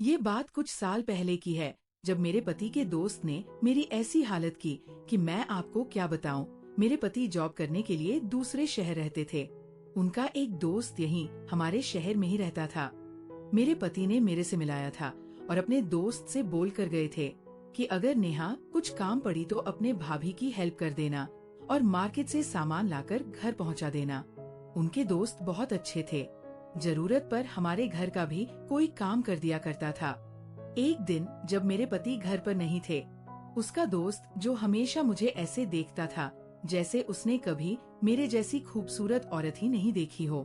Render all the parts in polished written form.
ये बात कुछ साल पहले की है, जब मेरे पति के दोस्त ने मेरी ऐसी हालत की कि मैं आपको क्या बताऊं। मेरे पति जॉब करने के लिए दूसरे शहर रहते थे। उनका एक दोस्त यहीं हमारे शहर में ही रहता था। मेरे पति ने मेरे से मिलाया था और अपने दोस्त से बोल कर गए थे कि अगर नेहा कुछ काम पड़ी तो अपने भाभी की हेल्प कर देना और मार्केट से सामान लाकर घर पहुंचा देना। उनके दोस्त बहुत अच्छे थे। जरूरत पर हमारे घर का भी कोई काम कर दिया करता था। एक दिन जब मेरे पति घर पर नहीं थे, उसका दोस्त, जो हमेशा मुझे ऐसे देखता था जैसे उसने कभी मेरे जैसी खूबसूरत औरत ही नहीं देखी हो।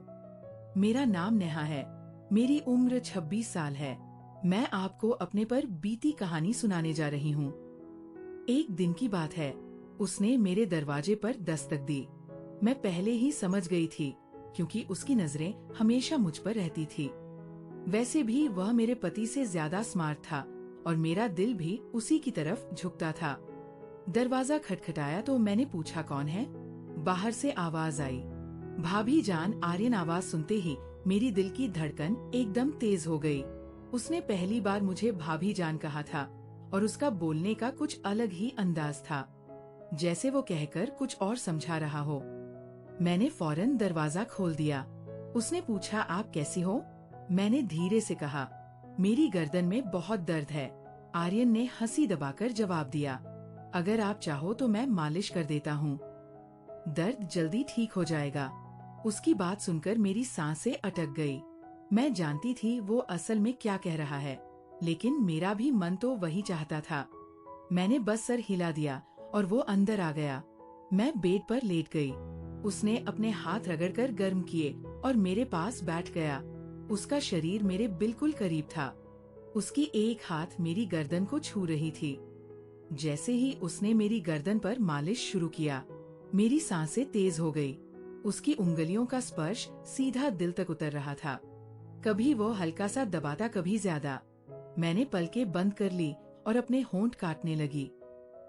मेरा नाम नेहा है। मेरी उम्र 26 साल है। मैं आपको अपने पर बीती कहानी सुनाने जा रही हूँ। एक दिन की बात है, उसने मेरे दरवाजे पर दस्तक दी। मैं पहले ही समझ गई थी, क्योंकि उसकी नजरें हमेशा मुझ पर रहती थी। वैसे भी वह मेरे पति से ज्यादा स्मार्ट था और मेरा दिल भी उसी की तरफ झुकता था। दरवाजा खटखटाया तो मैंने पूछा, कौन है? बाहर से आवाज आई, भाभी जान। आर्यन आवाज सुनते ही मेरी दिल की धड़कन एकदम तेज हो गई। उसने पहली बार मुझे भाभी जान कहा था और उसका बोलने का कुछ अलग ही अंदाज था, जैसे वो कहकर कुछ और समझा रहा हो। मैंने फौरन दरवाजा खोल दिया। उसने पूछा, आप कैसी हो? मैंने धीरे से कहा, मेरी गर्दन में बहुत दर्द है। आर्यन ने हंसी दबाकर जवाब दिया, अगर आप चाहो तो मैं मालिश कर देता हूँ, दर्द जल्दी ठीक हो जाएगा। उसकी बात सुनकर मेरी सांसें अटक गई। मैं जानती थी वो असल में क्या कह रहा है, लेकिन मेरा भी मन तो वही चाहता था। मैंने बस सर हिला दिया और वो अंदर आ गया। मैं बेड पर लेट गई। उसने अपने हाथ रगड़कर गर्म किए और मेरे पास बैठ गया। उसका शरीर मेरे बिल्कुल करीब था। उसकी एक हाथ मेरी गर्दन को छू रही थी। जैसे ही उसने मेरी गर्दन पर मालिश शुरू किया, मेरी सांसें तेज हो गई। उसकी उंगलियों का स्पर्श सीधा दिल तक उतर रहा था। कभी वो हल्का सा दबाता, कभी ज्यादा। मैंने पलकें बंद कर ली और अपने होंठ काटने लगी।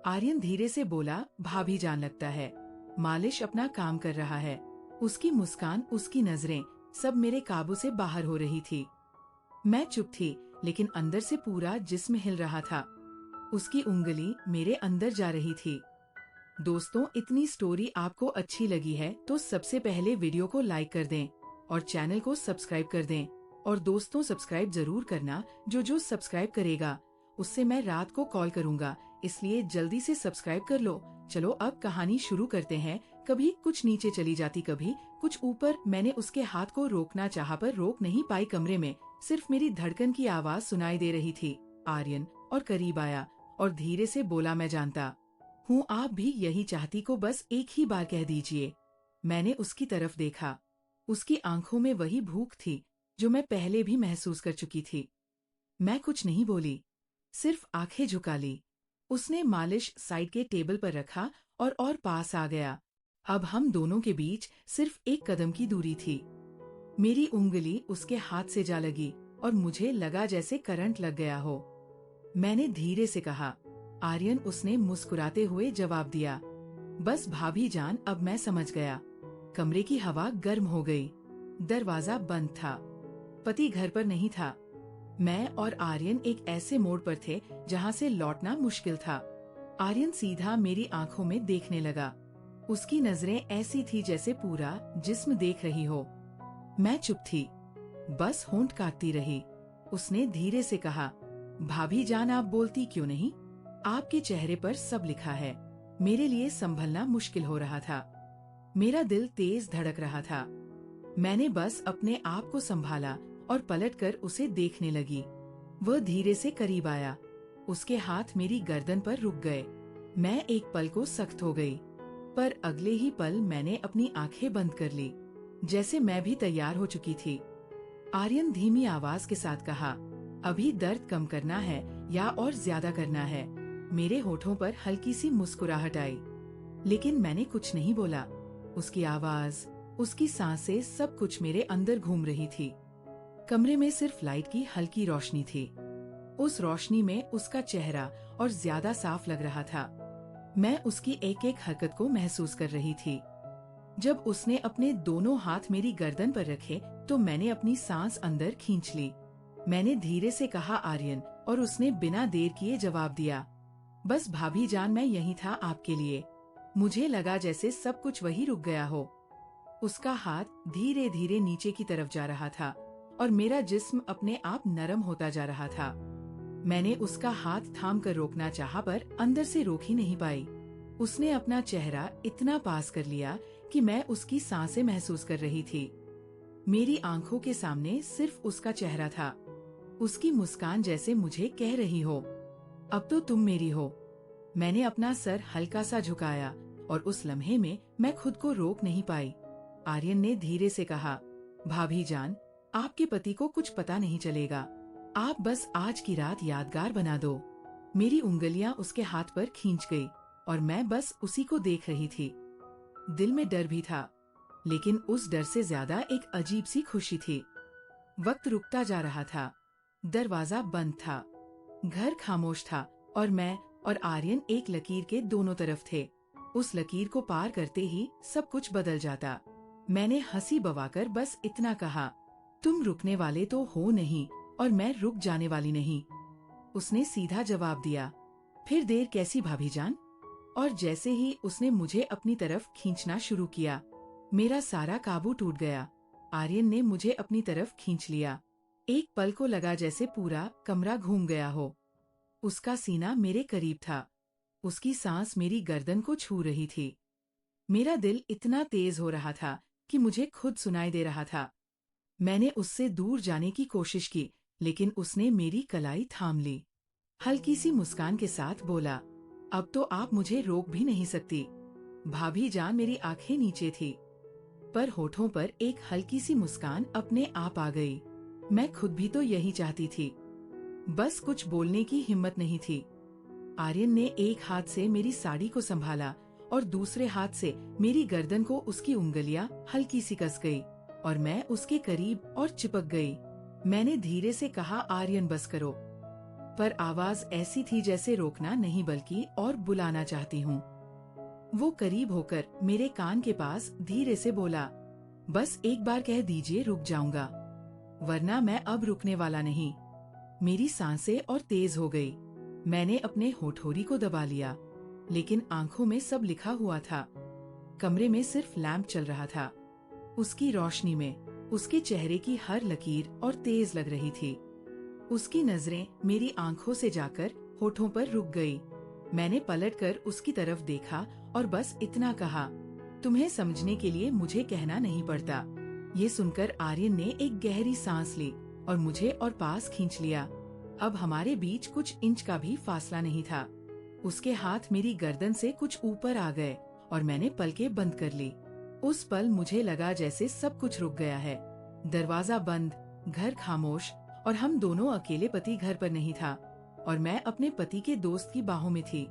आर्यन धीरे से बोला, भाभी जान लगता है, मालिश अपना काम कर रहा है। उसकी मुस्कान, उसकी नजरें, सब मेरे काबू से बाहर हो रही थी। मैं चुप थी, लेकिन अंदर से पूरा जिस्म हिल रहा था। उसकी उंगली मेरे अंदर जा रही थी। दोस्तों, इतनी स्टोरी आपको अच्छी लगी है तो सबसे पहले वीडियो को लाइक कर दें और चैनल को सब्सक्राइब कर दें। और दोस्तों, सब्सक्राइब जरूर करना। जो सब्सक्राइब करेगा उससे मैं रात को कॉल करूंगा, इसलिए जल्दी से सब्सक्राइब कर लो। चलो अब कहानी शुरू करते हैं। कभी कुछ नीचे चली जाती, कभी कुछ ऊपर। मैंने उसके हाथ को रोकना चाहा पर रोक नहीं पाई। कमरे में सिर्फ मेरी धड़कन की आवाज सुनाई दे रही थी। आर्यन और करीब आया और धीरे से बोला, मैं जानता हूँ आप भी यही चाहती को, बस एक ही बार कह दीजिए। मैंने उसकी तरफ देखा। उसकी आंखों में वही भूख थी जो मैं पहले भी महसूस कर चुकी थी। मैं कुछ नहीं बोली, सिर्फ आंखें झुका ली। उसने मालिश साइड के टेबल पर रखा और पास आ गया। अब हम दोनों के बीच सिर्फ एक कदम की दूरी थी। मेरी उंगली उसके हाथ से जा लगी और मुझे लगा जैसे करंट लग गया हो। मैंने धीरे से कहा, आर्यन। उसने मुस्कुराते हुए जवाब दिया, बस भाभी जान, अब मैं समझ गया। कमरे की हवा गर्म हो गई। दरवाजा बंद था। पति घर पर नहीं था। मैं और आर्यन एक ऐसे मोड़ पर थे जहाँ से लौटना मुश्किल था। आर्यन सीधा मेरी आंखों में देखने लगा। उसकी नजरें ऐसी थी जैसे पूरा जिस्म देख रही हो। मैं चुप थी, बस होंठ काटती रही। उसने धीरे से कहा, भाभी जान, आप बोलती क्यों नहीं? आपके चेहरे पर सब लिखा है। मेरे लिए संभलना मुश्किल हो रहा था। मेरा दिल तेज धड़क रहा था। मैंने बस अपने आप को संभाला और पलटकर उसे देखने लगी। वह धीरे से करीब आया। उसके हाथ मेरी गर्दन पर रुक गए। मैं एक पल को सख्त हो गई, पर अगले ही पल मैंने अपनी आंखें बंद कर ली, जैसे मैं भी तैयार हो चुकी थी। आर्यन धीमी आवाज के साथ कहा, अभी दर्द कम करना है या और ज्यादा करना है? मेरे होठों पर हल्की सी मुस्कुराहट आई, लेकिन मैंने कुछ नहीं बोला। उसकी आवाज, उसकी सांसें, सब कुछ मेरे अंदर घूम रही थी। कमरे में सिर्फ लाइट की हल्की रोशनी थी। उस रोशनी में उसका चेहरा और ज्यादा साफ लग रहा था। मैं उसकी एक एक हरकत को महसूस कर रही थी। जब उसने अपने दोनों हाथ मेरी गर्दन पर रखे तो मैंने अपनी सांस अंदर खींच ली। मैंने धीरे से कहा आर्यन, और उसने बिना देर किए जवाब दिया, बस भाभी जान, मैं यही था आपके लिए। मुझे लगा जैसे सब कुछ वही रुक गया हो। उसका हाथ धीरे धीरे नीचे की तरफ जा रहा था और मेरा जिस्म अपने आप नरम होता जा रहा था। मैंने उसका हाथ थाम कर रोकना चाहा पर अंदर से रोक ही नहीं पाई। उसने अपना चेहरा इतना पास कर लिया कि मैं उसकी सांसें महसूस कर रही थी। मेरी आंखों के सामने सिर्फ उसका चेहरा था। उसकी मुस्कान जैसे मुझे कह रही हो, अब तो तुम मेरी हो। मैंने अपना सर हल्का सा झुकाया और उस लम्हे में मैं खुद को रोक नहीं पाई। आर्यन ने धीरे से कहा, भाभी जान, आपके पति को कुछ पता नहीं चलेगा। आप बस आज की रात यादगार बना दो। मेरी उंगलियां उसके हाथ पर खींच गई और मैं बस उसी को देख रही थी। दिल में डर भी था, लेकिन उस डर से ज्यादा एक अजीब सी खुशी थी। वक्त रुकता जा रहा था। दरवाजा बंद था, घर खामोश था और मैं और आर्यन एक लकीर के दोनों तरफ थे। उस लकीर को पार करते ही सब कुछ बदल जाता। मैंने हंसी बवाकर बस इतना कहा, तुम रुकने वाले तो हो नहीं और मैं रुक जाने वाली नहीं। उसने सीधा जवाब दिया, फिर देर कैसी भाभी जान। और जैसे ही उसने मुझे अपनी तरफ खींचना शुरू किया, मेरा सारा काबू टूट गया। आर्यन ने मुझे अपनी तरफ खींच लिया। एक पल को लगा जैसे पूरा कमरा घूम गया हो। उसका सीना मेरे करीब था। उसकी सांस मेरी गर्दन को छू रही थी। मेरा दिल इतना तेज हो रहा था कि मुझे खुद सुनाई दे रहा था। मैंने उससे दूर जाने की कोशिश की, लेकिन उसने मेरी कलाई थाम ली। हल्की सी मुस्कान के साथ बोला, अब तो आप मुझे रोक भी नहीं सकती। भाभी जान, मेरी आंखें नीचे थी, पर होठों पर एक हल्की सी मुस्कान अपने आप आ गई। मैं खुद भी तो यही चाहती थी, बस कुछ बोलने की हिम्मत नहीं थी। आर्यन ने एक हाथ से मेरी साड़ी को संभाला और दूसरे हाथ से मेरी गर्दन को उसकी उंगलियां हल्की सी कस गई और मैं उसके करीब और चिपक गई। मैंने धीरे से कहा, आर्यन बस करो, पर आवाज ऐसी थी जैसे रोकना नहीं बल्कि और बुलाना चाहती हूँ। वो करीब होकर मेरे कान के पास धीरे से बोला, बस एक बार कह दीजिए, रुक जाऊंगा, वरना मैं अब रुकने वाला नहीं। मेरी सांसें और तेज हो गई। मैंने अपने होठोरी को दबा लिया, लेकिन आंखों में सब लिखा हुआ था। कमरे में सिर्फ लैंप चल रहा था। उसकी रोशनी में उसके चेहरे की हर लकीर और तेज लग रही थी। उसकी नजरें मेरी आंखों से जाकर होठों पर रुक गई। मैंने पलटकर उसकी तरफ देखा और बस इतना कहा, तुम्हें समझने के लिए मुझे कहना नहीं पड़ता। ये सुनकर आर्यन ने एक गहरी सांस ली और मुझे और पास खींच लिया। अब हमारे बीच कुछ इंच का भी फासला नहीं था। उसके हाथ मेरी गर्दन से कुछ ऊपर आ गए और मैंने पलकें बंद कर ली। उस पल मुझे लगा जैसे सब कुछ रुक गया है। दरवाजा बंद, घर खामोश और हम दोनों अकेले। पति घर पर नहीं था और मैं अपने पति के दोस्त की बाहों में थी।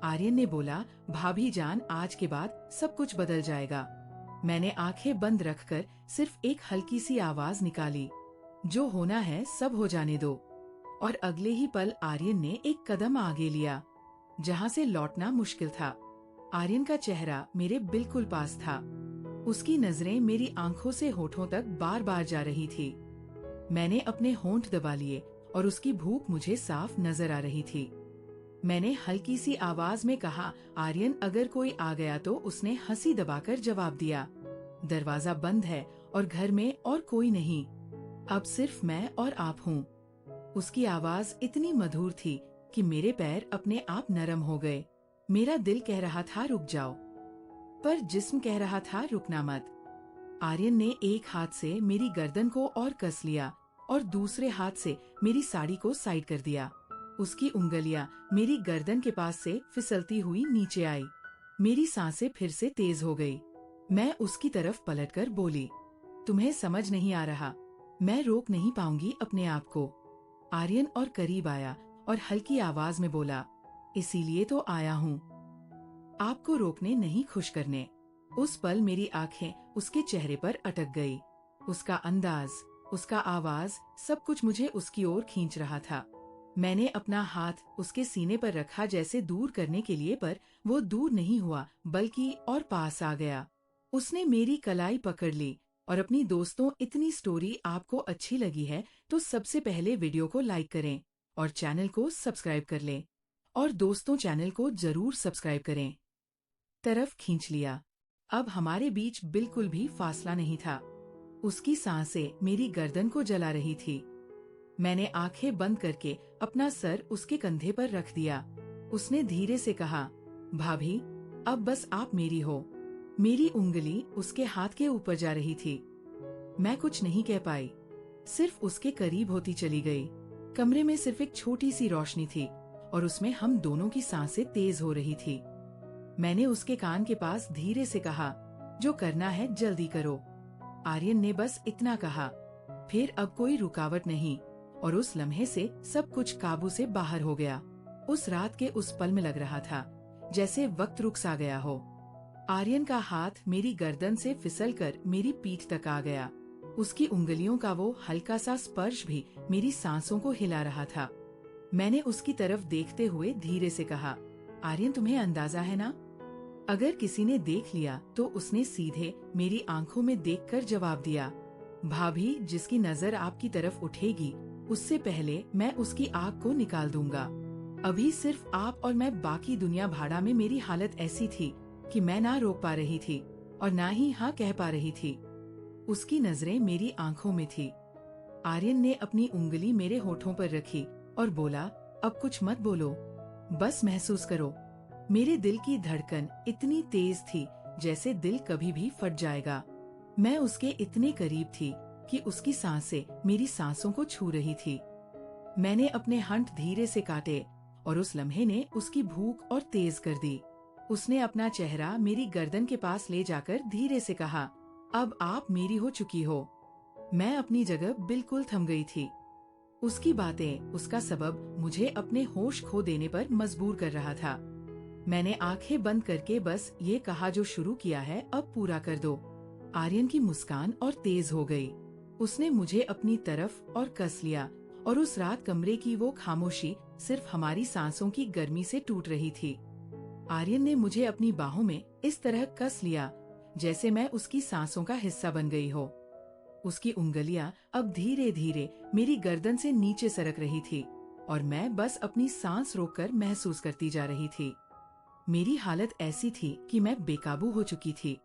आर्यन ने बोला, भाभी जान, आज के बाद सब कुछ बदल जाएगा। मैंने आंखें बंद रखकर सिर्फ एक हल्की सी आवाज निकाली, जो होना है सब हो जाने दो। और अगले ही पल आर्यन ने एक कदम आगे लिया, जहाँ से लौटना मुश्किल था। आर्यन का चेहरा मेरे बिल्कुल पास था। उसकी नजरें मेरी आंखों से होठों तक बार बार जा रही थी। मैंने अपने होंठ दबा लिए और उसकी भूख मुझे साफ नजर आ रही थी। मैंने हल्की सी आवाज में कहा, आर्यन, अगर कोई आ गया तो। उसने हंसी दबाकर जवाब दिया, दरवाजा बंद है और घर में और कोई नहीं, अब सिर्फ मैं और आप हूँ। उसकी आवाज इतनी मधुर थी कि मेरे पैर अपने आप नरम हो गए। मेरा दिल कह रहा था रुक जाओ, पर जिस्म कह रहा था रुकना मत। आर्यन ने एक हाथ से मेरी गर्दन को और कस लिया और दूसरे हाथ से मेरी साड़ी को साइड कर दिया। उसकी उंगलियां मेरी गर्दन के पास से फिसलती हुई नीचे आई। मेरी सांसें फिर से तेज हो गई। मैं उसकी तरफ पलटकर बोली, तुम्हें समझ नहीं आ रहा, मैं रोक नहीं पाऊंगी अपने आप को। आर्यन और करीब आया और हल्की आवाज में बोला, इसीलिए तो आया हूँ, आपको रोकने नहीं, खुश करने। उस पल मेरी आंखें उसके चेहरे पर अटक गई। उसका अंदाज, उसका आवाज, सब कुछ मुझे उसकी ओर खींच रहा था। मैंने अपना हाथ उसके सीने पर रखा जैसे दूर करने के लिए, पर वो दूर नहीं हुआ बल्कि और पास आ गया। उसने मेरी कलाई पकड़ ली और अपनी दोस्तों, इतनी स्टोरी आपको अच्छी लगी है तो सबसे पहले वीडियो को लाइक करें और चैनल को सब्सक्राइब कर लें। और दोस्तों, चैनल को जरूर सब्सक्राइब करें। तरफ खींच लिया। अब हमारे बीच बिल्कुल भी फासला नहीं था। उसकी सांसें मेरी गर्दन को जला रही थी। मैंने आंखें बंद करके अपना सर उसके कंधे पर रख दिया। उसने धीरे से कहा, भाभी, अब बस आप मेरी हो। मेरी उंगली उसके हाथ के ऊपर जा रही थी। मैं कुछ नहीं कह पाई, सिर्फ उसके करीब होती चली गई। कमरे में सिर्फ एक छोटी सी रोशनी थी और उसमें हम दोनों की सांसें तेज हो रही थी। मैंने उसके कान के पास धीरे से कहा, जो करना है जल्दी करो। आर्यन ने बस इतना कहा। फिर अब कोई रुकावट नहीं और उस लम्हे से सब कुछ काबू से बाहर हो गया। उस रात के उस पल में लग रहा था जैसे वक्त रुक सा गया हो। आर्यन का हाथ मेरी गर्दन से फिसलकर मेरी पीठ तक आ गया। उसकी उंगलियों का वो हल्का सा स्पर्श भी मेरी सांसों को हिला रहा था। मैंने उसकी तरफ देखते हुए धीरे से कहा, आर्यन, तुम्हें अंदाजा है ना? अगर किसी ने देख लिया तो उसने सीधे मेरी आंखों में देखकर जवाब दिया, भाभी, जिसकी नजर आपकी तरफ उठेगी उससे पहले मैं उसकी आग को निकाल दूंगा। अभी सिर्फ आप और मैं, बाकी दुनिया भाड़ा में मेरी हालत ऐसी थी कि मैं ना रोक पा रही थी और ना ही हाँ कह पा रही थी। उसकी नजरें मेरी आंखों में थी। आर्यन ने अपनी उंगली मेरे होठों पर रखी और बोला, अब कुछ मत बोलो, बस महसूस करो। मेरे दिल की धड़कन इतनी तेज थी जैसे दिल कभी भी फट जाएगा। मैं उसके इतने करीब थी कि उसकी सांसें मेरी सांसों को छू रही थी। मैंने अपने हंठ धीरे से काटे और उस लम्हे ने उसकी भूख और तेज कर दी। उसने अपना चेहरा मेरी गर्दन के पास ले जाकर धीरे से कहा, अब आप मेरी हो चुकी हो। मैं अपनी जगह बिल्कुल थम गई थी। उसकी बातें, उसका सबब मुझे अपने होश खो देने पर मजबूर कर रहा था। मैंने आंखें बंद करके बस ये कहा, जो शुरू किया है अब पूरा कर दो। आर्यन की मुस्कान और तेज हो गई। उसने मुझे अपनी तरफ और कस लिया और उस रात कमरे की वो खामोशी सिर्फ हमारी सांसों की गर्मी से टूट रही थी। आर्यन ने मुझे अपनी बाहों में इस तरह कस लिया जैसे मैं उसकी सांसों का हिस्सा बन गई हो। उसकी उंगलियां अब धीरे धीरे मेरी गर्दन से नीचे सरक रही थी और मैं बस अपनी सांस रोककर महसूस करती जा रही थी। मेरी हालत ऐसी थी कि मैं बेकाबू हो चुकी थी।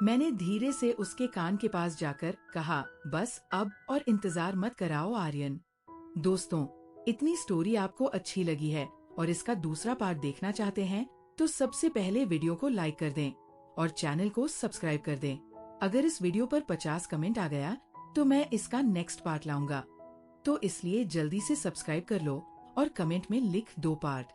मैंने धीरे से उसके कान के पास जाकर कहा, बस अब और इंतजार मत कराओ आर्यन। दोस्तों, इतनी स्टोरी आपको अच्छी लगी है और इसका दूसरा पार्ट देखना चाहते हैं तो सबसे पहले वीडियो को लाइक कर दें और चैनल को सब्सक्राइब कर दें। अगर इस वीडियो पर 50 कमेंट आ गया तो मैं इसका नेक्स्ट पार्ट लाऊंगा, तो इसलिए जल्दी से सब्सक्राइब कर लो और कमेंट में लिख दो पार्ट।